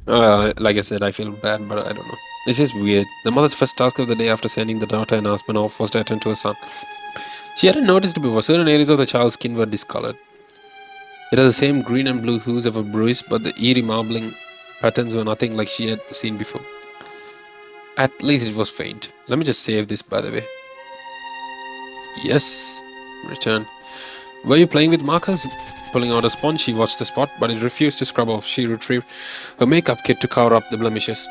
Like I said, I feel bad, but I don't know. This is weird. The mother's first task of the day after sending the daughter and husband off was to attend to her son. She hadn't noticed before certain areas of the child's skin were discolored. It had the same green and blue hues of a bruise, but the eerie marbling patterns were nothing like she had seen before. At least it was faint. Let me just save this, by the way. Yes. Return. Were you playing with markers? Pulling out a sponge, she watched the spot, but it refused to scrub off. She retrieved her makeup kit to cover up the blemishes.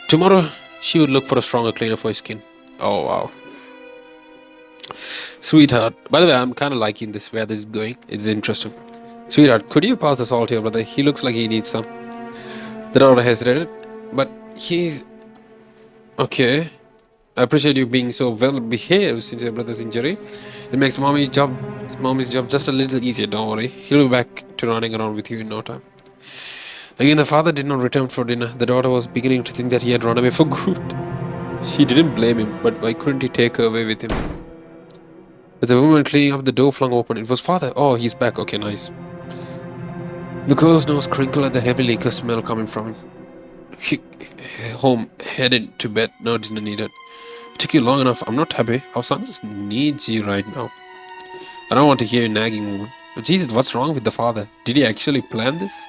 Tomorrow, she would look for a stronger cleaner for his skin. Oh, wow. Sweetheart. By the way, I'm kind of liking this, where this is going. It's interesting. Sweetheart, could you pass the salt to your brother? He looks like he needs some. The daughter hesitated, but he's okay. I appreciate you being so well behaved since your brother's injury. It makes mommy's job just a little easier, don't worry. He'll be back to running around with you in no time. Again, the father did not return for dinner. The daughter was beginning to think that he had run away for good. She didn't blame him, but why couldn't he take her away with him? As the woman cleaning up the door flung open, it was father. Oh, he's back. Okay, nice. The girl's nose crinkled at the heavy liquor smell coming from him. He, home, headed to bed. No dinner needed. It took you long enough. I'm not happy. Our son just needs you right now. I don't want to hear you nagging, woman. But Jesus, what's wrong with the father? Did he actually plan this?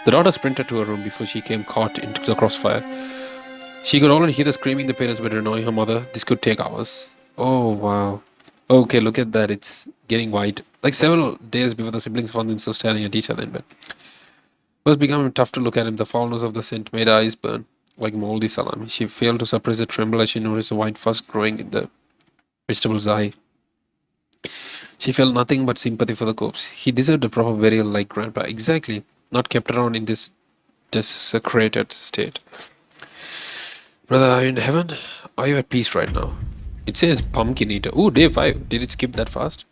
The daughter sprinted to her room before she came caught into the crossfire. She could already hear the screaming the parents were annoying her mother. This could take hours. Oh, wow. Okay, look at that. It's getting white. Like several days before the siblings found themselves staring at each other in bed. It was becoming tough to look at him. The foulness of the scent made her eyes burn like moldy salami. She failed to suppress a tremble as she noticed a white fuzz growing in the vegetable's eye. She felt nothing but sympathy for the corpse. He deserved a proper burial like Grandpa. Exactly. Not kept around in this desecrated state. Brother, are you in heaven? Are you at peace right now? It says pumpkin eater. Ooh, day 5. Did it skip that fast?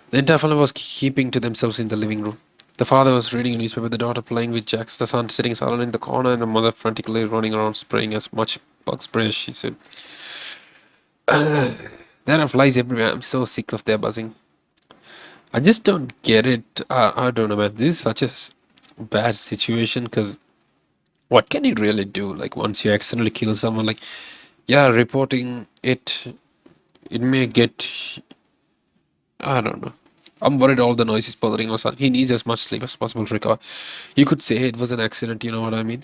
The entire family was keeping to themselves in the living room. The father was reading a newspaper, the daughter playing with jacks, the son sitting silent in the corner, and the mother frantically running around spraying as much bug spray as she said. There are flies everywhere. I'm so sick of their buzzing. I just don't get it. I don't know, man. This is such a bad situation because what can you really do? Like, once you accidentally kill someone, like, yeah, reporting it, it may get. I don't know. I'm worried all the noise is bothering our son. He needs as much sleep as possible to recover. You could say it was an accident, you know what I mean?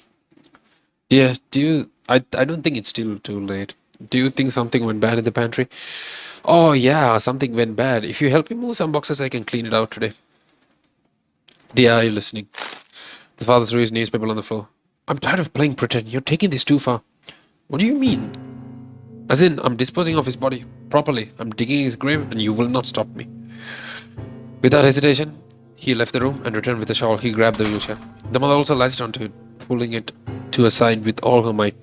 Yeah, do you. I don't think it's still too late. Do you think something went bad in the pantry? Oh, yeah, something went bad. If you help me move some boxes, I can clean it out today. Dear, are you listening? The father threw his newspaper on the floor. I'm tired of playing pretend. You're taking this too far. What do you mean? As in, I'm disposing of his body properly. I'm digging his grave, and you will not stop me. Without hesitation, he left the room and returned with a shawl. He grabbed the wheelchair. The mother also latched onto it, pulling it to her side with all her might.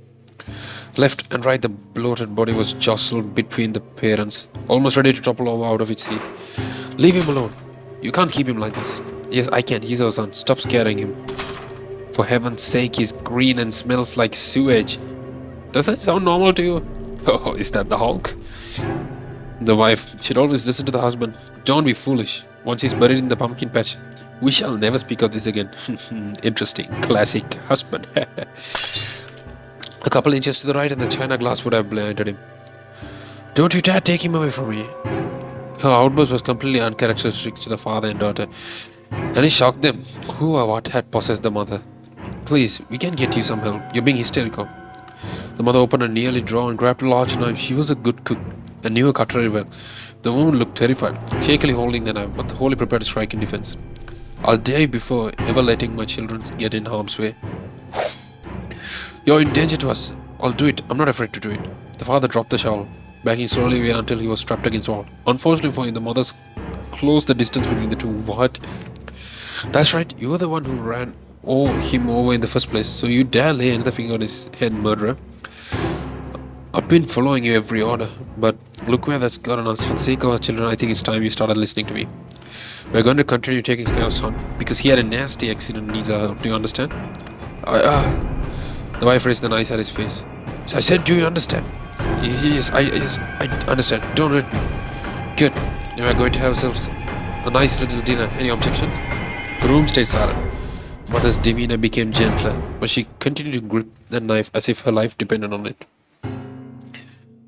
Left and right, the bloated body was jostled between the parents, almost ready to topple over out of its seat. Leave him alone. You can't keep him like this. Yes, I can. He's our son. Stop scaring him. For heaven's sake, he's green and smells like sewage. Does that sound normal to you? Oh, is that the Hulk? The wife, she'd always listen to the husband. Don't be foolish. Once he's buried in the pumpkin patch, we shall never speak of this again. Interesting. Classic husband. A couple inches to the right and the china glass would have blinded him. Don't you dare take him away from me. Her outburst was completely uncharacteristic to the father and daughter, and it shocked them. Who or what had possessed the mother? Please, we can get you some help. You're being hysterical. The mother opened a nearly drawer and grabbed a large knife. She was a good cook and knew her cutlery well. The woman looked terrified, shakily holding the knife, but wholly prepared to strike in defense. I'll die before ever letting my children get in harm's way. You're in danger to us. I'll do it. I'm not afraid to do it. The father dropped the shawl, backing slowly away until he was strapped against the wall. Unfortunately for him, the mother closed the distance between the two. What? That's right. You were the one who ran him over in the first place, so you dare lay another finger on his head, murderer. I've been following you every order, but look where that's gotten us. For the sake of our children, I think it's time you started listening to me. We're going to continue taking care of son because he had a nasty accident and needs our help. Do you understand? The wife raised the knife at his face. So I said, do you understand? Yes, I understand. Don't hurt me. Good. Now we're going to have ourselves a nice little dinner. Any objections? The room stayed silent. Mother's demeanor became gentler, but she continued to grip the knife as if her life depended on it.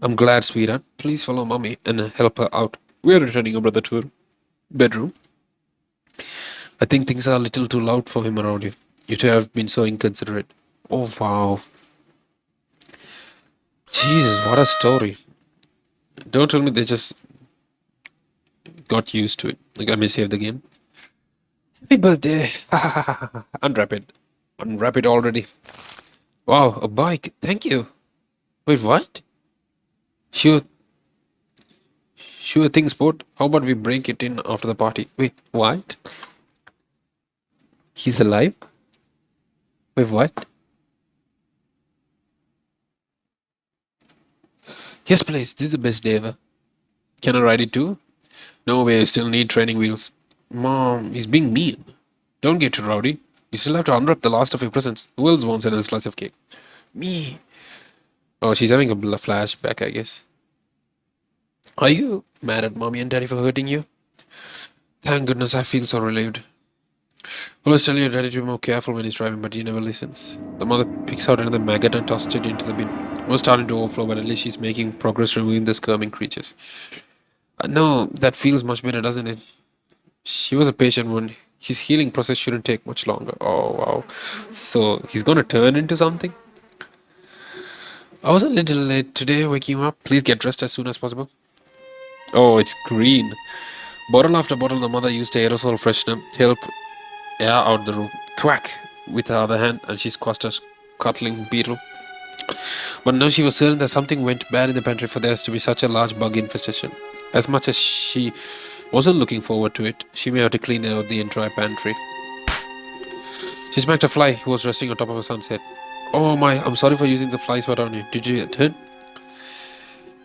I'm glad, sweetheart. Please follow mommy and help her out. We're returning your brother to her bedroom. I think things are a little too loud for him around you. You two have been so inconsiderate. Oh wow. Jesus, what a story. Don't tell me they just got used to it. Like, let me save the game. Happy birthday. Unwrap it. Unwrap it already. Wow, a bike. Thank you. Wait, what? Sure, sure thing, sport. How about we break it in after the party? Wait, what? He's alive? Wait, what? Yes, please. This is the best day ever. Can I ride it too? No way, I still need training wheels. Mom, he's being mean. Don't get too rowdy. You still have to unwrap the last of your presents. Who else wants another slice of cake? Me. Oh, she's having a flashback, I guess. Are you mad at mommy and daddy for hurting you? Thank goodness, I feel so relieved. Always tell your daddy to be more careful when he's driving, but he never listens. The mother picks out another maggot and tosses it into the bin. It was starting to overflow, but at least she's making progress removing the skirming creatures. No, that feels much better, doesn't it? She was a patient one. His healing process shouldn't take much longer. Oh, wow. So he's gonna turn into something? I was a little late today waking up. Please get dressed as soon as possible. Oh, it's green. Bottle after bottle, the mother used aerosol freshener to help air out the room. Thwack with her other hand, and she squashed a scuttling beetle. But now she was certain that something went bad in the pantry for there to be such a large bug infestation. As much as she wasn't looking forward to it, she may have to clean out the entire pantry. She smacked a fly who was resting on top of her son's head. Oh my, I'm sorry for using the fly swatter on you. Did you hurt?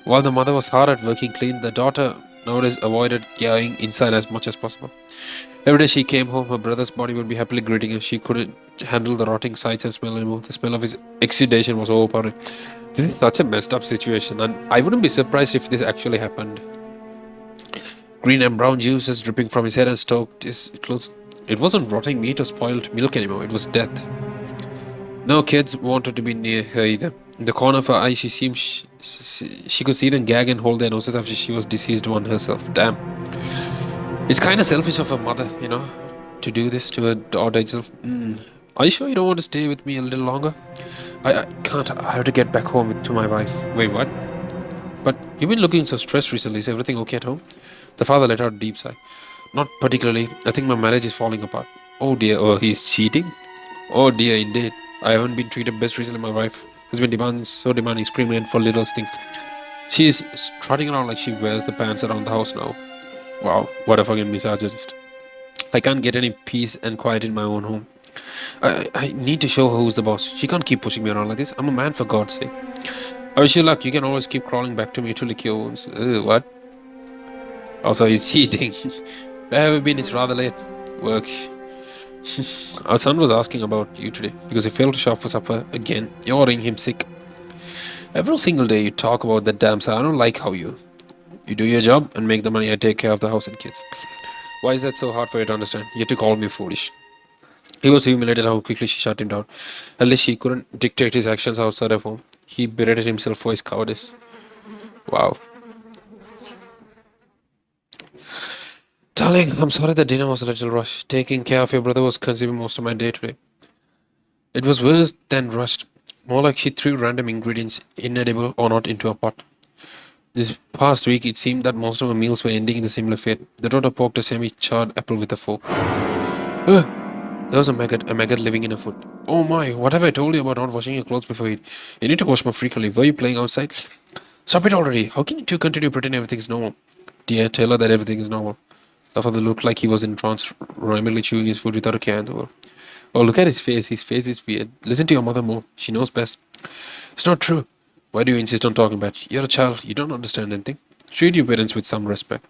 While the mother was hard at working clean, the daughter nowadays avoided going inside as much as possible. Every day she came home, her brother's body would be happily greeting her. She couldn't handle the rotting sights and smell anymore. The smell of his exudation was overpowering. This is such a messed up situation, and I wouldn't be surprised if this actually happened. Green and brown juices dripping from his head and stoked his clothes. It wasn't rotting meat or spoiled milk anymore, it was death. No kids wanted to be near her either. In the corner of her eye, she seemed she could see them gag and hold their noses after she was deceased one herself. Damn. It's kind of selfish of a mother, to do this to her daughter itself. Are you sure you don't want to stay with me a little longer? I can't. I have to get back home to my wife. Wait, what? But you've been looking so stressed recently. Is everything okay at home? The father let out a deep sigh. Not particularly. I think my marriage is falling apart. Oh dear. Oh, he's cheating? Oh dear, indeed. I haven't been treated best recently. My wife has been demanding, screaming for little things. She's strutting around like she wears the pants around the house now. Wow, what a fucking misogynist. I can't get any peace and quiet in my own home. I need to show her who's the boss. She can't keep pushing me around like this. I'm a man, for God's sake. I wish you luck. You can always keep crawling back to me to lick your wounds. What? Also, he's cheating. Where have you been? It's rather late. Work. Our son was asking about you today because he failed to shop for supper again. You're ordering him sick. Every single day you talk about that damn son. I don't like how you do your job and make the money. I take care of the house and kids. Why is that so hard for you to understand? You have to call me foolish. He was humiliated how quickly she shut him down. At least she couldn't dictate his actions outside of home. He berated himself for his cowardice. Wow. Darling, I'm sorry the dinner was a little rushed. Taking care of your brother was consuming most of my day today. It was worse than rushed. More like she threw random ingredients, inedible or not, into a pot. This past week, it seemed that most of her meals were ending in a similar fate. The daughter poked a semi-charred apple with a fork. Ugh! There was a maggot living in her foot. Oh my, what have I told you about not washing your clothes before you eat? You need to wash more frequently. Were you playing outside? Stop it already. How can you two continue pretending everything's normal? Dear, tell her that everything is normal. The father looked like he was in trance, rhythmically chewing his food without a care in the world. Oh, look at his face. His face is weird. Listen to your mother more. She knows best. It's not true. Why do you insist on talking about it? You're a child. You don't understand anything. Treat your parents with some respect.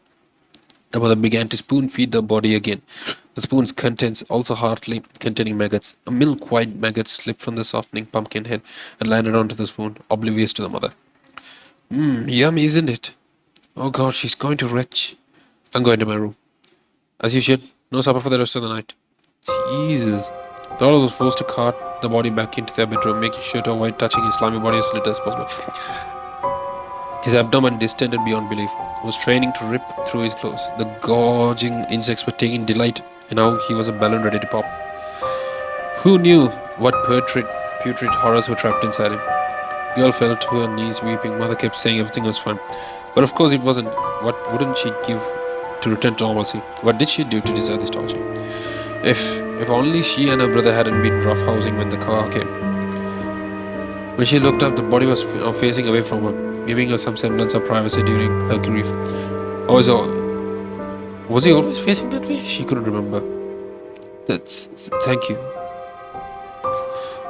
The mother began to spoon feed the body again. The spoon's contents also hardly containing maggots. A milk-white maggot slipped from the softening pumpkin head and landed onto the spoon, oblivious to the mother. Yum, isn't it? Oh God, she's going to retch. I'm going to my room. As you should. No supper for the rest of the night. Jesus. The others was forced to cart the body back into their bedroom, making sure to avoid touching his slimy body as little as possible. His abdomen, distended beyond belief, was straining to rip through his clothes. The gorging insects were taking delight in how he was a balloon ready to pop. Who knew what putrid horrors were trapped inside him? Girl fell to her knees weeping. Mother kept saying everything was fine. But of course it wasn't. What wouldn't she give to return to normalcy? What did she do to deserve this torture? If only she and her brother hadn't been roughhousing when the car came. When she looked up, the body was facing away from her, giving her some semblance of privacy during her grief. Was, was he always facing that way? She couldn't remember. Thank you.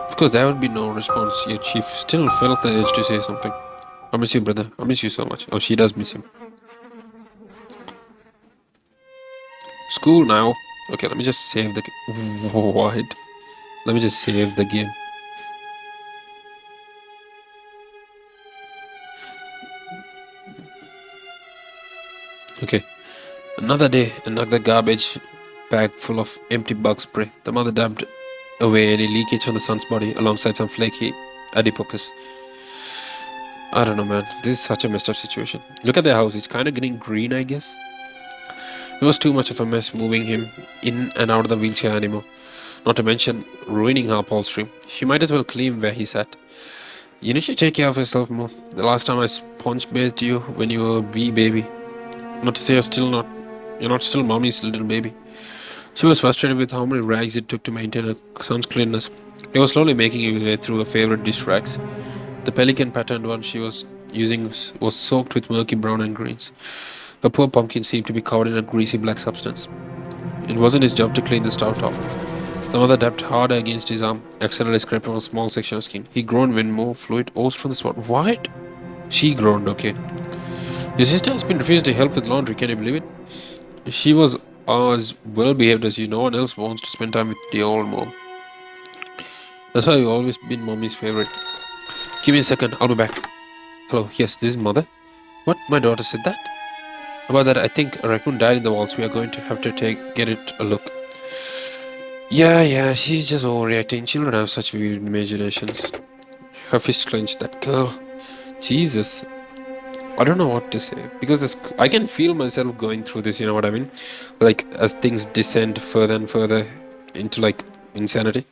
Of course, there would be no response, yet she still felt the urge to say something. I miss you, brother. I miss you so much. Oh, she does miss him. School now. Okay, let me just save the game. What? Let me just save the game. Okay. Another day, another garbage bag full of empty bug spray. The mother dumped away any leakage on the son's body alongside some flaky adipocus. I don't know, man. This is such a messed up situation. Look at their house. It's kind of getting green, I guess. It was too much of a mess moving him in and out of the wheelchair anymore. Not to mention ruining her upholstery. She might as well clean where he sat. You need to take care of yourself more. The last time I sponge bathed you when you were a wee baby. Not to say you're not still mommy's little baby. She was frustrated with how many rags it took to maintain her son's cleanliness. He was slowly making his way through her favorite dish rags. The pelican patterned one she was using was soaked with murky brown and greens. Her poor pumpkin seemed to be covered in a greasy black substance. It wasn't his job to clean the stout off. The mother tapped harder against his arm, accidentally scraping off a small section of skin. He groaned when more fluid oozed from the spot. What? She groaned, okay. Your sister has been refused to help with laundry, can you believe it? She was as well behaved as you. No one else wants to spend time with the old mom. That's why you've always been mommy's favorite. Give me a second, I'll be back. Hello, yes, this is mother. What? My daughter said that? About that, I think a raccoon died in the walls. We are going to have to get it a look. Yeah, she's just overreacting. Children have such weird imaginations. Her fist clenched. That girl. Jesus. I don't know what to say. Because I can feel myself going through this, you know what I mean? Like, as things descend further and further into, like, insanity.